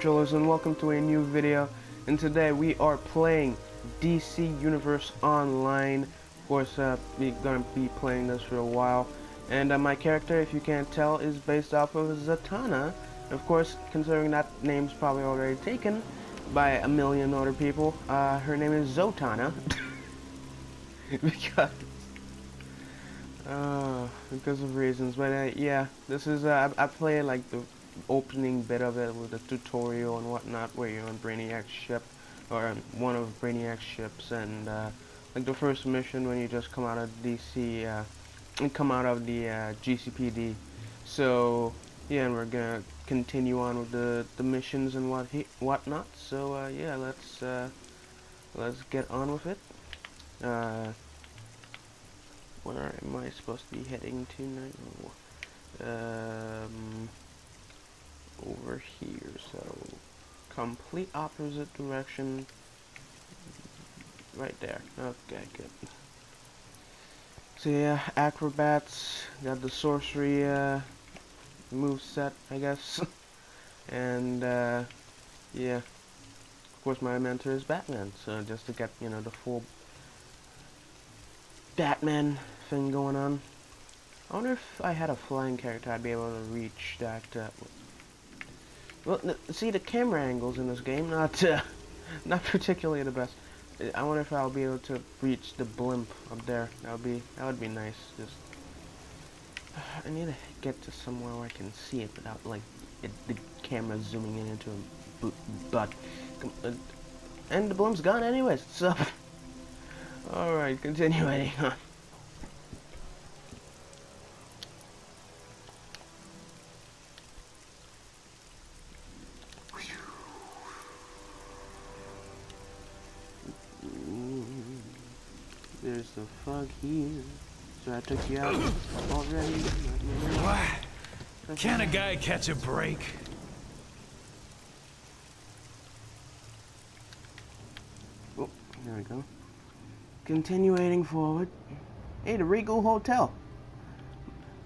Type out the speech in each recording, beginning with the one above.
Gametrollers, and welcome to a new video. And today we are playing DC Universe Online. Of course, we're gonna be playing this for a while. And my character, if you can't tell, is based off of Zotana. Of course, considering that name's probably already taken by a million other people, her name is Zotana. because of reasons. But yeah, this is I played like the opening bit of it with the tutorial and whatnot, where you're on Brainiac's ship, or one of Brainiac's ships, and like the first mission when you just come out of DC and come out of the GCPD. So yeah, and we're gonna continue on with the missions and whatnot. So yeah, let's get on with it. Where am I supposed to be heading to now? Over here, so complete opposite direction. Right there. Okay, good. So yeah, acrobats, got the sorcery move set, I guess. And yeah, of course my mentor is Batman, so just to get, you know, the full Batman thing going on. I wonder if I had a flying character I'd be able to reach that. Well, see, the camera angles in this game not particularly the best. I wonder if I'll be able to reach the blimp up there. That would be nice. Just I need to get to somewhere where I can see it without like the camera zooming in into a butt. And the blimp's gone anyways. So all right, continuing on. There's the fog here. So I took you out already. What? Can a guy catch a break? Oh, there we go. Continuing forward. Hey, the Regal Hotel.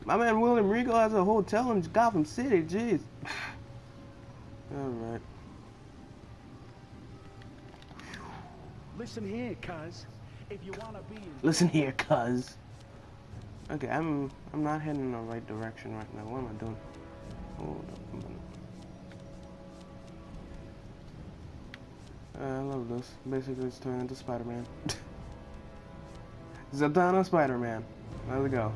My man William Regal has a hotel in Gotham City. Jeez. Alright. Listen here, cuz. If you wanna be Listen here, cuz. Okay, I'm not heading in the right direction right now. What am I doing? Hold up a minute. I love this. Basically, it's turning into Spider-Man. Zotana Spider-Man. Let's go.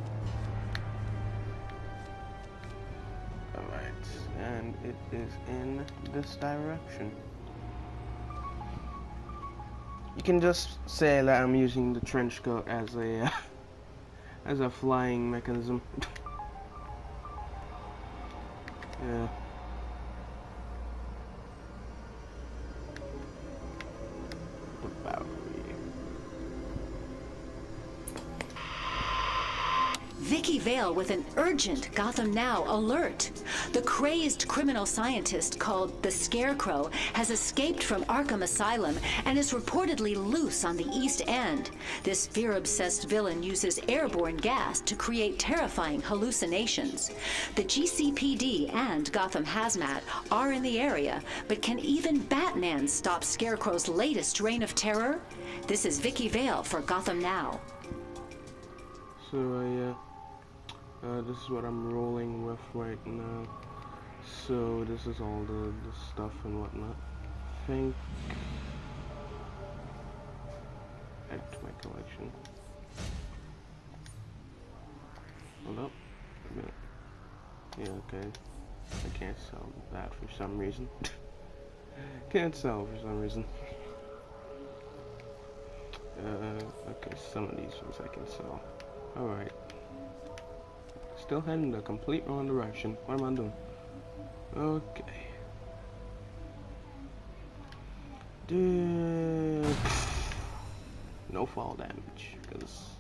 Alright, and it is in this direction. You can just say that I'm using the trench coat as a as a flying mechanism. Yeah. Vicky Vale with an urgent Gotham Now alert. The crazed criminal scientist called the Scarecow has escaped from Arkham Asylum and is reportedly loose on the East End. This fear-obsessed villain uses airborne gas to create terrifying hallucinations. The GCPD and Gotham Hazmat are in the area, but can even Batman stop Scarecrow's latest reign of terror? This is Vicky Vale for Gotham Now. So yeah. This is what I'm rolling with right now. So this is all the stuff and whatnot. I think add to my collection. Hold up a minute. Yeah, okay. I can't sell that for some reason. Can't sell for some reason. Okay, some of these ones I can sell. Alright. Still heading the complete wrong direction. What am I doing? Okay. Dude. No fall damage, because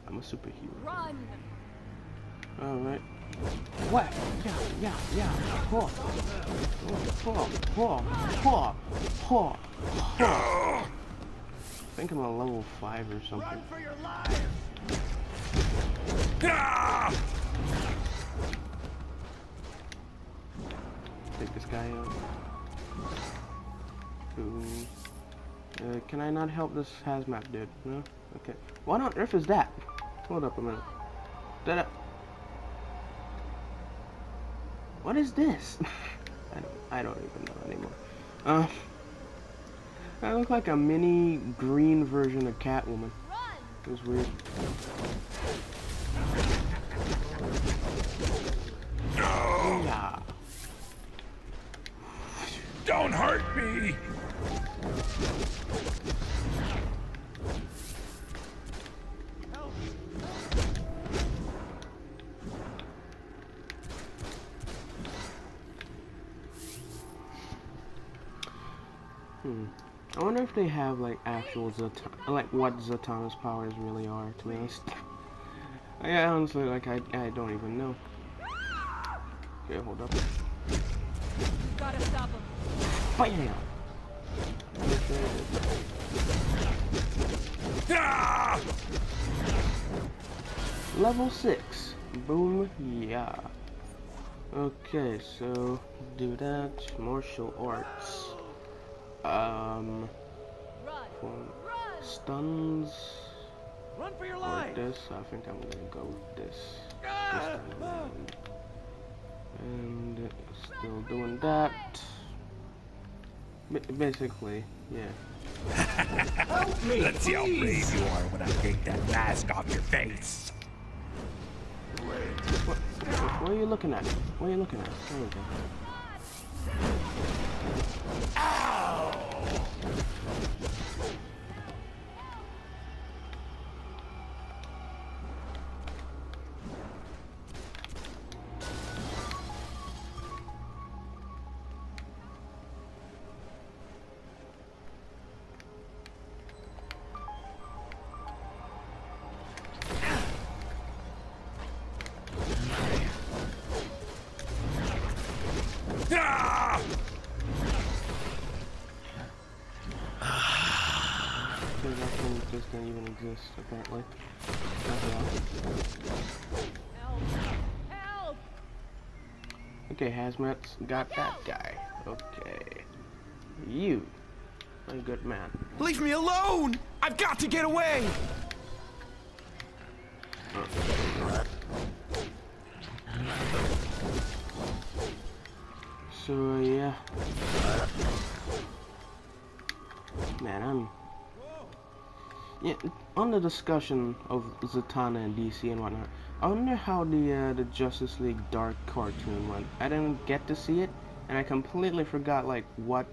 I'm a superhero. Run! Alright. What? Yeah. Whoa. I think I'm on level 5 or something. run for your life! Take this guy out. not help this hazmat dude? No? Okay. What on earth is that? Hold up a minute. What is this? I don't even know anymore. I look like a mini green version of Catwoman. It was weird. Yeah. Don't hurt me! I wonder if they have like actual Zotana, like what Zotana's powers really are, to be honest. Yeah, honestly, like I don't even know. Okay, hold up. Gotta stop him. Bam! Ah! Level 6. Boom, yeah. Okay, so do that. Martial arts. Run. Stuns. Run for your Or life! this. I think I'm gonna go with this. And still doing that. Basically, yeah. Help me! Let's see how brave you are when I take that mask off your face. What are you looking at? What are you looking at? There we go. Ah! That thing just didn't even exist, apparently. Help. Help. Okay, hazmat's got that guy. Okay. You. A good man. Leave me alone! I've got to get away! So, yeah. Man, yeah, on the discussion of Zotana and DC and whatnot, I wonder how the Justice League Dark cartoon went. I didn't get to see it, and I completely forgot like what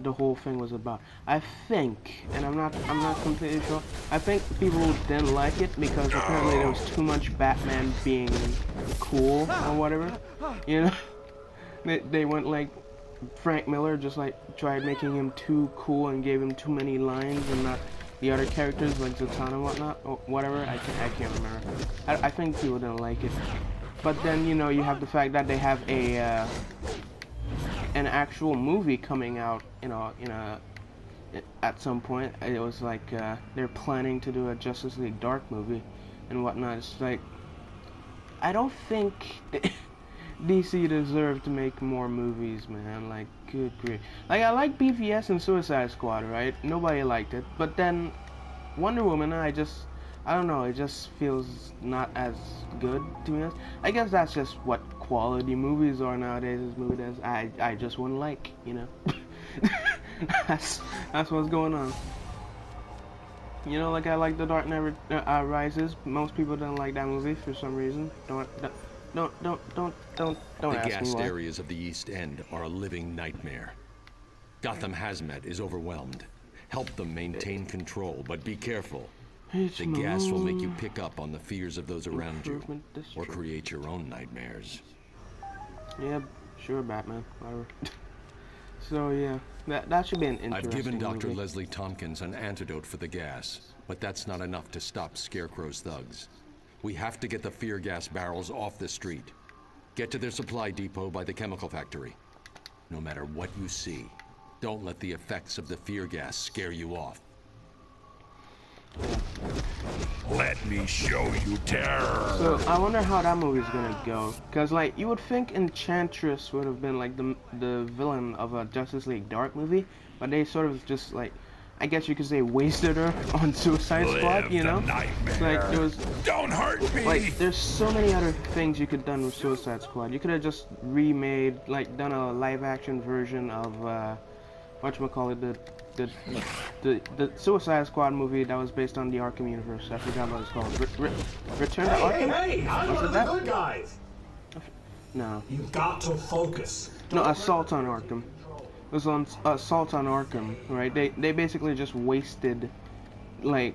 the whole thing was about. I think, and I'm not completely sure. I think people didn't like it because apparently there was too much Batman being cool or whatever. You know, they went like Frank Miller just like tried making him too cool and gave him too many lines and not the other characters like Zotana and whatnot or whatever. I can't remember. I think people didn't like it. But then you know you have the fact that they have a an actual movie coming out. You know, at some point it was like they're planning to do a Justice League Dark movie and whatnot. It's like I don't think DC deserved to make more movies, man. Like, good grief. Like, I like BVS and Suicide Squad, right? Nobody liked it. But then, Wonder Woman, I don't know, it just feels not as good, to be honest. I guess that's just what quality movies are nowadays, is movies I just wouldn't like, you know? that's what's going on. You know, like, I like The Dark Knight Rises. Most people don't like that movie for some reason. Don't ask me why. The gassed areas of the East End are a living nightmare. Gotham Hazmat is overwhelmed. Help them maintain control, but be careful. The gas will make you pick up on the fears of those around you, or create your own nightmares. Yeah, sure, Batman. Whatever. So yeah, that should be an interesting I've given Dr. movie. Leslie Tompkins an antidote for the gas, but that's not enough to stop Scarecrow's thugs. We have to get the fear gas barrels off the street. Get to their supply depot by the chemical factory. No matter what you see, don't let the effects of the fear gas scare you off. Let me show you terror! So I wonder how that movie's gonna go, cause like you would think Enchantress would have been like the villain of a Justice League Dark movie, but they sort of just like I guess you could say wasted her on Suicide Squad, you know? Like, it was... Don't hurt me! Like, there's so many other things you could have done with Suicide Squad. You could have just remade, like, done a live-action version of, whatchamacallit, the Suicide Squad movie that was based on the Arkham universe. I forgot what it's called. Return to Arkham? Hey, I'm one of the good guys. No. You've got to focus. No, Assault on Arkham. It was on Assault on Arkham, right? They basically just wasted, like,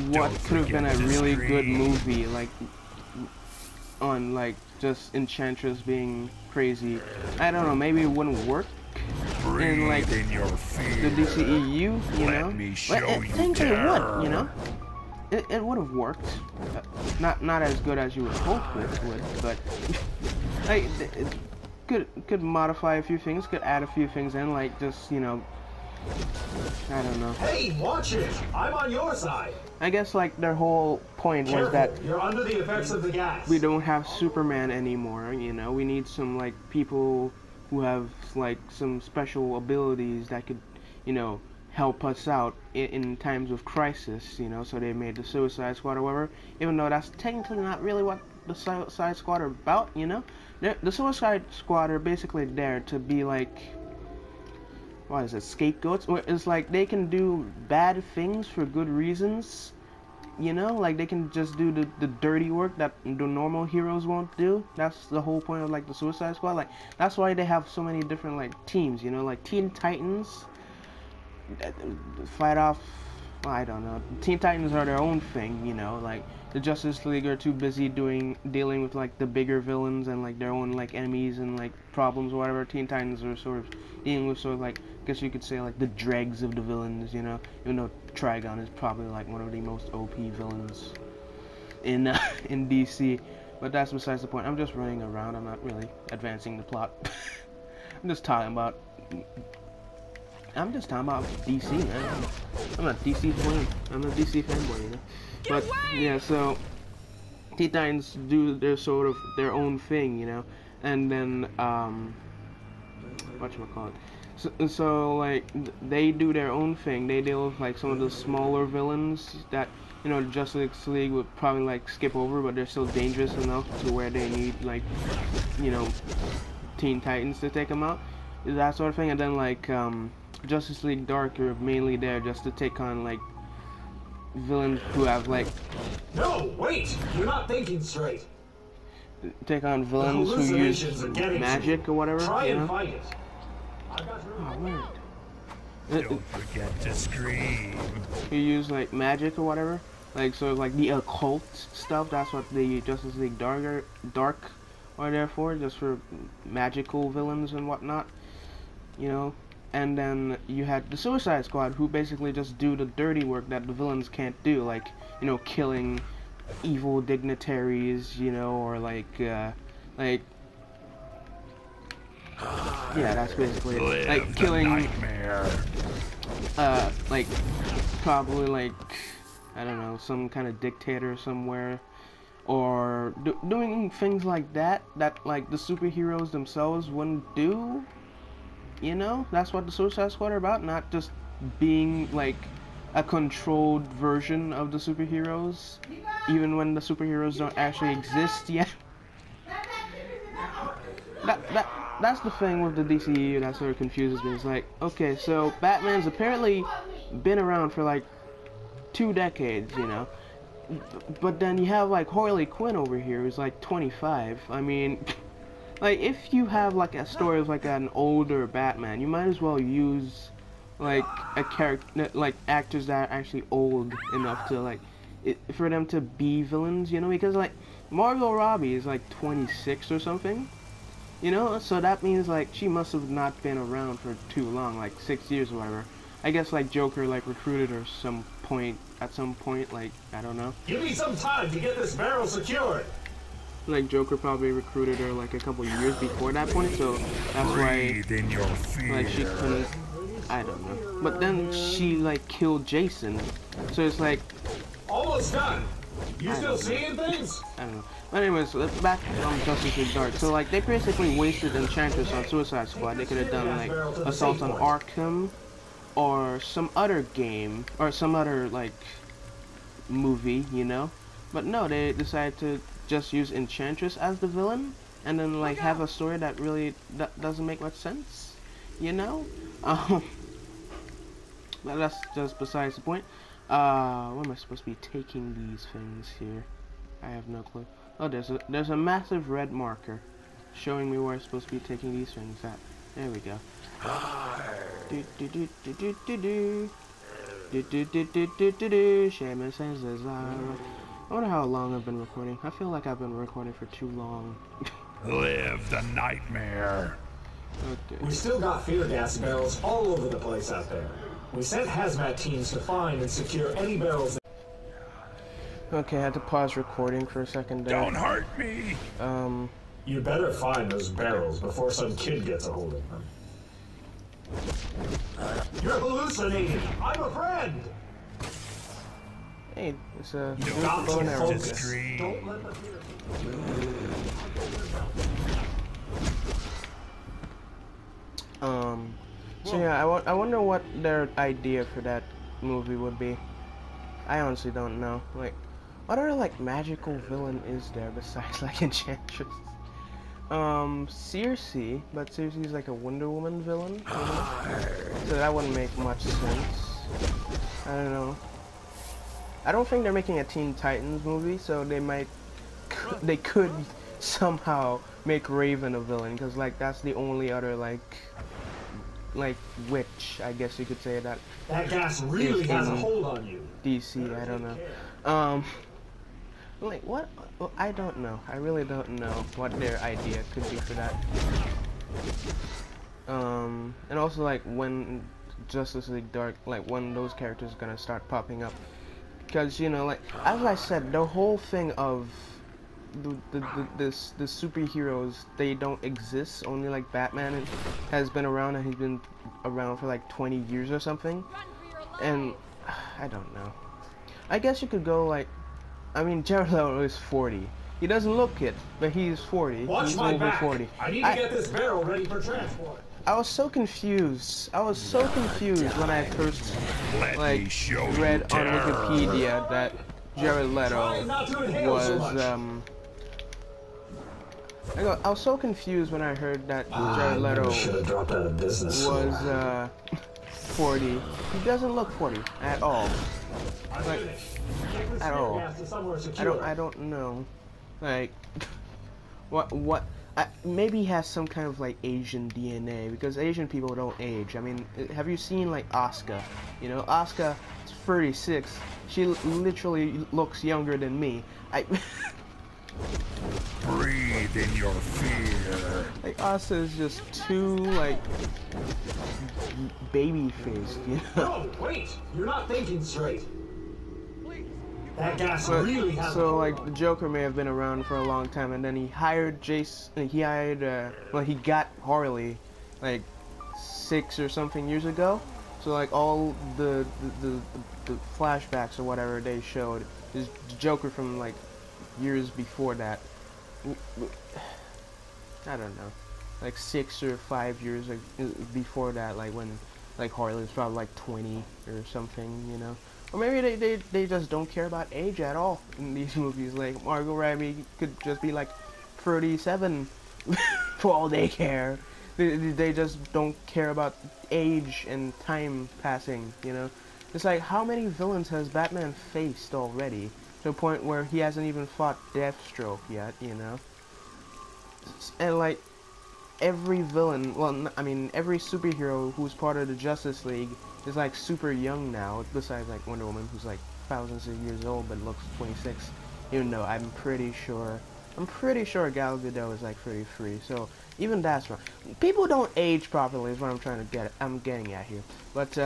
what could have been a really good movie, like, on, like, just Enchantress being crazy. I don't know, maybe it wouldn't work in, like, the DCEU, you know? But I think it would, you know? It would have worked. Not as good as you would hope it would, but, like, could modify a few things, could add a few things in, like, just, you know, I don't know. Hey, watch it! I'm on your side. I guess, like, their whole point was that you're under the effects of the gas. we don't have Superman anymore, you know? We need some, like, people who have, like, some special abilities that could, you know, help us out in times of crisis, you know? So they made the Suicide Squad or whatever, even though that's technically not really what the Suicide Squad are about, you know? The Suicide Squad are basically there to be, like, what is it, scapegoats? It's like they can do bad things for good reasons, you know? Like, they can just do the dirty work that the normal heroes won't do. That's the whole point of, like, the Suicide Squad. Like, that's why they have so many different, like, teams, you know? Like, Teen Titans fight off, well, I don't know. Teen Titans are their own thing, you know? Like, the Justice League are too busy dealing with, like, the bigger villains and, like, their own, like, enemies and, like, problems or whatever. Teen Titans are sort of dealing with, sort of, like, I guess you could say, like, the dregs of the villains, you know? Even though Trigon is probably, like, one of the most OP villains in DC. But that's besides the point. I'm just running around. I'm not really advancing the plot. I'm just talking about DC, man. I'm a DC fan. I'm a DC fanboy, you know? But, yeah, so Teen Titans do their sort of their own thing, you know? And then, whatchamacallit? So, like, they do their own thing. They deal with, like, some of the smaller villains that, you know, the Justice League would probably, like, skip over, but they're still dangerous enough to where they need, like, you know, Teen Titans to take them out. That sort of thing. And then, like, Justice League Dark are mainly there just to take on, like, villains who have, like... No, wait! You're not thinking straight. Take on villains who use magic or whatever, Try you know? and fight it. Don't forget to scream. You use, like, magic or whatever, like, sort of like the occult stuff. That's what the Justice League Dark are there for, just for magical villains and whatnot, you know. And then you had the Suicide Squad, who basically just do the dirty work that the villains can't do, like, you know, killing evil dignitaries, you know, or like yeah, that's basically it. Like, killing, like, probably, like, I don't know, some kind of dictator somewhere, or doing things like that, like, the superheroes themselves wouldn't do, you know? That's what the Suicide Squad are about, not just being, like, a controlled version of the superheroes, even when the superheroes don't actually exist yet. That's the thing with the DCU that sort of confuses me. It's like, okay, so Batman's apparently been around for like 2 decades, you know, but then you have like Harley Quinn over here who's like 25. I mean, like, if you have like a story of like an older Batman, you might as well use like a character, like actors that are actually old enough to like for them to be villains, you know, because like Margot Robbie is like 26 or something. You know, so that means, like, she must have not been around for too long, like 6 years or whatever. I guess, like, Joker, like, recruited her at some point, like, I don't know. Give me some time to get this barrel secured. Like, Joker probably recruited her, like, a couple years before that point, so that's why, like, she couldn't, I don't know. But then she, like, killed Jason, so it's like... Almost done. You still seeing things? I don't know. But anyways, back on Justice League Dark. So, like, they basically wasted Enchantress on Suicide Squad. They could have done, like, Assault on Arkham, or some other game or some other like movie, you know. But no, they decided to just use Enchantress as the villain, and then like have a story that really doesn't make much sense, you know. But that's just besides the point. Where am I supposed to be taking these things here? I have no clue. Oh, there's a massive red marker showing me where I'm supposed to be taking these things at. There we go. Shaman says I wonder how long I've been recording. I feel like I've been recording for too long. Live the nightmare. Okay. We still got fear gas barrels all over the place out there. We sent hazmat teams to find and secure any barrels. Okay, I had to pause recording for a second there. Don't hurt me. You better find those barrels before some kid gets a hold of them. You're hallucinating. I'm a friend. Hey, it's a Got bow and to arrow. focus. Don't let the fear. So yeah, I wonder what their idea for that movie would be. I honestly don't know. Like, what other like magical villain is there besides like Enchantress? Circe, but Circe's like a Wonder Woman villain, you know? So that wouldn't make much sense. I don't know. I don't think they're making a Teen Titans movie, so they could somehow make Raven a villain, because like that's the only other like witch, I guess you could say that. That gas really has a hold on you. DC, I don't know. Like what? Well, I don't know. I really don't know what their idea could be for that. And also like when Justice League Dark, like when those characters are gonna start popping up, because you know, like as I said, the whole thing of the superheroes, they don't exist. Only like Batman has been around, and he's been around for like 20 years or something. And I don't know. I guess you could go like, I mean, Jared Leto is 40. He doesn't look it, but he's 40. Watch he's my over back. 40. I need to get this barrel ready for transport. I was so confused. I was so confused when I first like read on Wikipedia that Jared Leto was I was so confused when I heard that Jared Leto was 40. He doesn't look 40 at all. Like, at all. I don't know. Like, maybe he has some kind of like Asian DNA, because Asian people don't age. I mean, have you seen like Asuka? You know, Asuka is 36. She literally looks younger than me. Breathe in your fear. Like Asuka is just too like baby faced, you know. No, wait! You're not thinking straight. That gas really has. So like the Joker may have been around for a long time, and then he hired he got Harley like 6 or something years ago. So like all the flashbacks or whatever they showed is the Joker from like years before that. I don't know, like 6 or 5 years before that, like when like Harley was probably like 20 or something, you know. Or maybe they just don't care about age at all in these movies. Like Margot Robbie could just be like 37 for all they care. They just don't care about age and time passing, you know. It's like, how many villains has Batman faced already, to a point where he hasn't even fought Deathstroke yet, you know. And like every villain, well, I mean every superhero who's part of the Justice League is like super young now, besides like Wonder Woman, who's like thousands of years old but looks 26. Even though I'm pretty sure Gal Gadot is like 33. So even that's wrong. People don't age properly is what I'm getting at here. But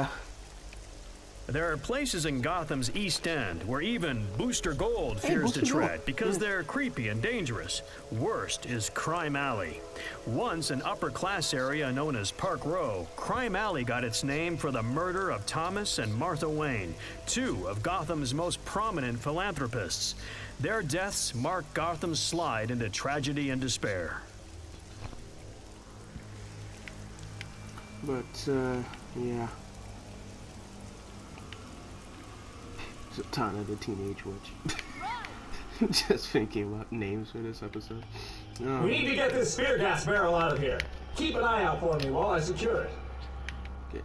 there are places in Gotham's East End where even Booster Gold fears to tread because they're creepy and dangerous. Worst is Crime Alley. Once an upper-class area known as Park Row, Crime Alley got its name for the murder of Thomas and Martha Wayne, 2 of Gotham's most prominent philanthropists. Their deaths mark Gotham's slide into tragedy and despair. But, yeah. Zotana the Teenage Witch. Just thinking about names for this episode. Oh. We need to get this spear gas barrel out of here. Keep an eye out for me while I secure it. Okay.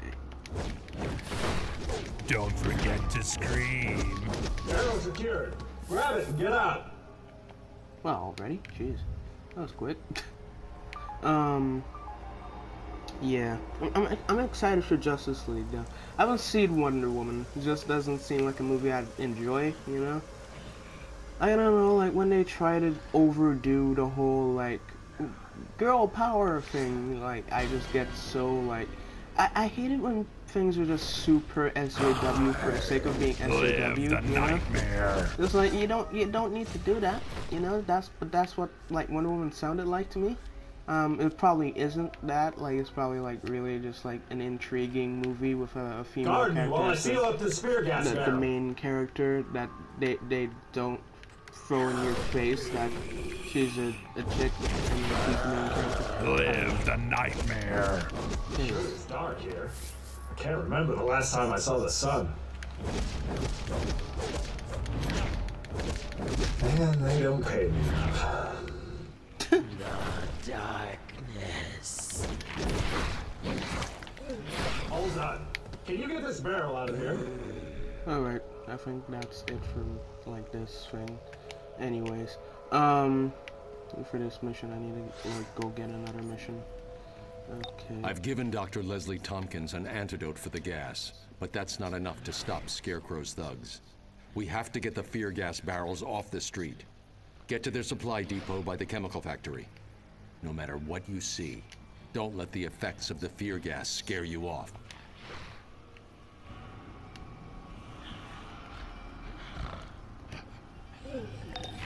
Don't forget to scream. Barrel secured. Grab it and get out. Well, already? Jeez. That was quick. Yeah. I'm excited for Justice League, though. I haven't seen Wonder Woman. It just doesn't seem like a movie I'd enjoy, you know? I don't know, like, when they try to overdo the whole, like, girl power thing, like, I just get so, like... I hate it when things are just super SJW for the sake of being SJW, you know? It's like, you don't need to do that, you know? That's what, like, Wonder Woman sounded like to me. It probably isn't that, like, it's probably, like, really just, like, an intriguing movie with a female Guard me character. while I seal up the spear gas barrel. The main character that they don't throw in your face that she's a chick and she's the main character. Live the nightmare. Sure it's dark here. I can't remember the last time I saw the sun. Man, they don't pay me enough. Darkness. Hold on. Can you get this barrel out of here? Alright, I think that's it for, like, this thing. Anyways, for this mission, I need to, like, go get another mission. Okay. I've given Dr. Leslie Tompkins an antidote for the gas, but that's not enough to stop Scarecrow's thugs. We have to get the fear gas barrels off the street. Get to their supply depot by the chemical factory. No matter what you see, don't let the effects of the fear gas scare you off.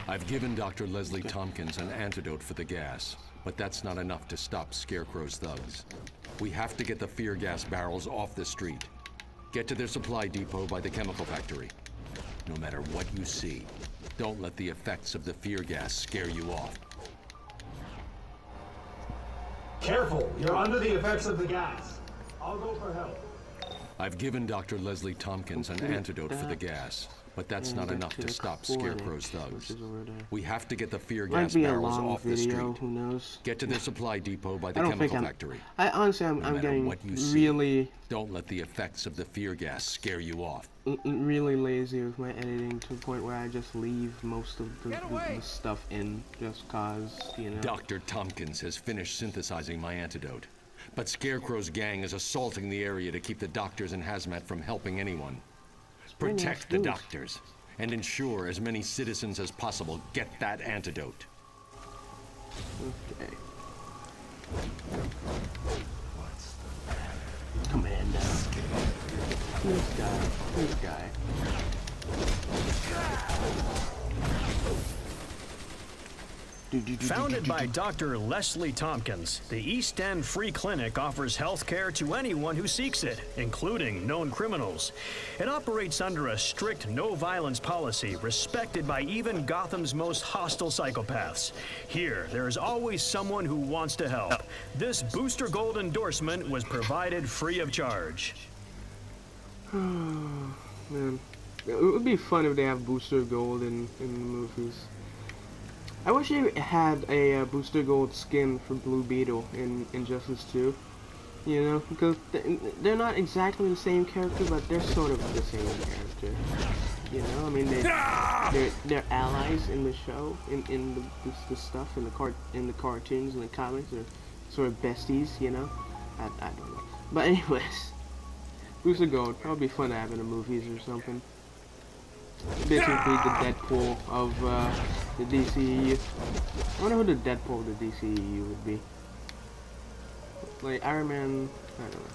I've given Dr. Leslie Tompkins an antidote for the gas, but that's not enough to stop Scarecrow's thugs. We have to get the fear gas barrels off the street. Get to their supply depot by the chemical factory. No matter what you see, don't let the effects of the fear gas scare you off. Careful, you're under the effects of the gas. I'll go for help. I've given Dr. Leslie Tompkins an antidote for the gas, but that's not enough to stop Scarecrow's thugs. We have to get the fear gas barrels off the street. Who knows? Get to their supply depot by the chemical factory. I honestly, I'm getting really... Don't let the effects of the fear gas scare you off. Really lazy with my editing to the point where I just leave most of the stuff in just cause, you know. Dr. Tompkins has finished synthesizing my antidote, but Scarecrow's gang is assaulting the area to keep the doctors in hazmat from helping anyone. Protect the doctors and ensure as many citizens as possible get that antidote. Okay. Commander. This guy. Founded by Dr. Leslie Tompkins, the East End Free Clinic offers health care to anyone who seeks it, including known criminals. It operates under a strict no-violence policy, respected by even Gotham's most hostile psychopaths. Here, there is always someone who wants to help. This Booster Gold endorsement was provided free of charge. Man, it would be fun if they have Booster Gold in the movies. I wish they had a Booster Gold skin for Blue Beetle in Injustice 2, you know, because they're not exactly the same character, but they're sort of the same character, you know. I mean, they're allies in the show, in the stuff, in the cartoons and the comics, they're sort of besties, you know. I don't know, but anyways, Booster Gold, that would be fun to have in the movies or something. Basically the Deadpool of the DCEU. I wonder who the Deadpool of the DCEU would be. Like Iron Man, I don't know.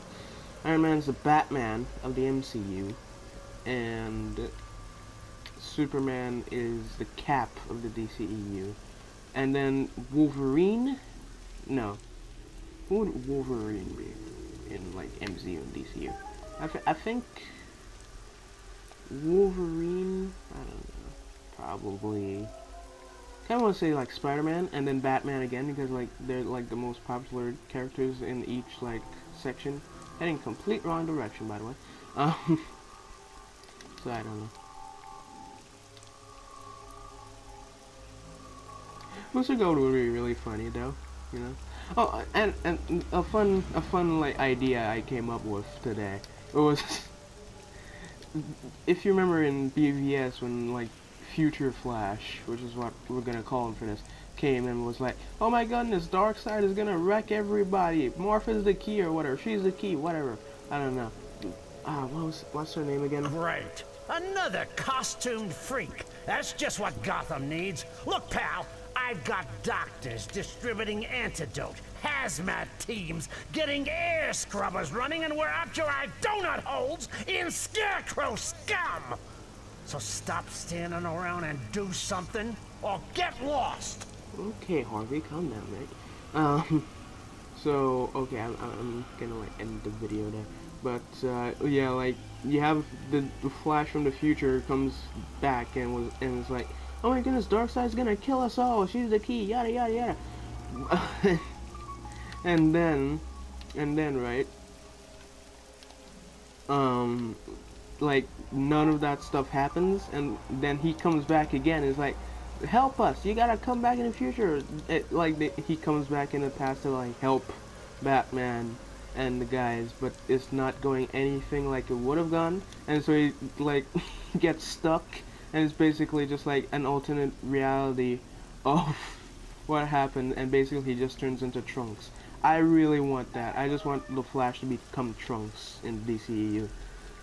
Iron Man's the Batman of the MCU, and Superman is the Cap of the DCEU. And then Wolverine? No. Who would Wolverine be in like MCU and DCU? I think Wolverine, I don't know, probably, kind of want to say like Spider-Man and then Batman again, because like they're like the most popular characters in each like section. Heading complete wrong direction, by the way. So I don't know. Booster Gold would be really funny though, you know. Oh, and a fun like idea I came up with today. It was, if you remember in BVS when like Future Flash, which is what we're gonna call him for this, came and was like, oh my goodness, Darkseid is gonna wreck everybody. Morph is the key or whatever. She's the key, whatever. I don't know. What's her name again? Great. Another costumed freak. That's just what Gotham needs. Look, pal, I've got doctors distributing antidote, hazmat teams getting air scrubbers running, and we're up to our donut holes in Scarecrow scum. So stop standing around and do something, or get lost. Okay, Harvey, calm down, mate. So okay, I'm gonna like end the video there. But yeah, like you have the Flash from the future comes back and is like, oh my goodness, Darkseid's gonna kill us all. She's the key. Yada yada yada. and then right, like none of that stuff happens, and then he comes back again. Is like, help us! You gotta come back in the future. He comes back in the past to like help Batman and the guys, but it's not going anything like it would have gone, and so he like gets stuck, and it's basically just like an alternate reality of what happened, and basically he just turns into Trunks. I really want that. I just want the Flash to become Trunks in DCEU.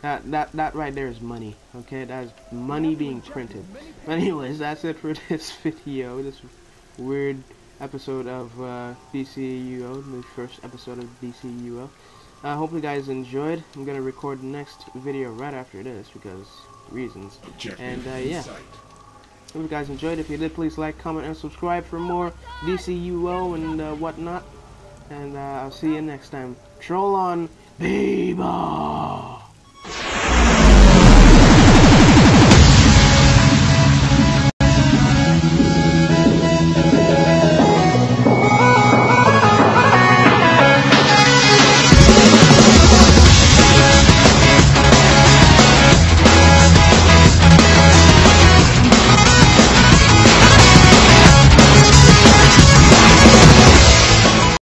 That right there is money. Okay, that is money being printed. Anyways, that's it for this video. This weird episode of DCUO, the first episode of DCUO. I hope you guys enjoyed. I'm gonna record the next video right after this because reasons. And yeah, hope you guys enjoyed. If you did, please like, comment, and subscribe for more DCUO and whatnot. And I'll see you next time. Troll on, Beba!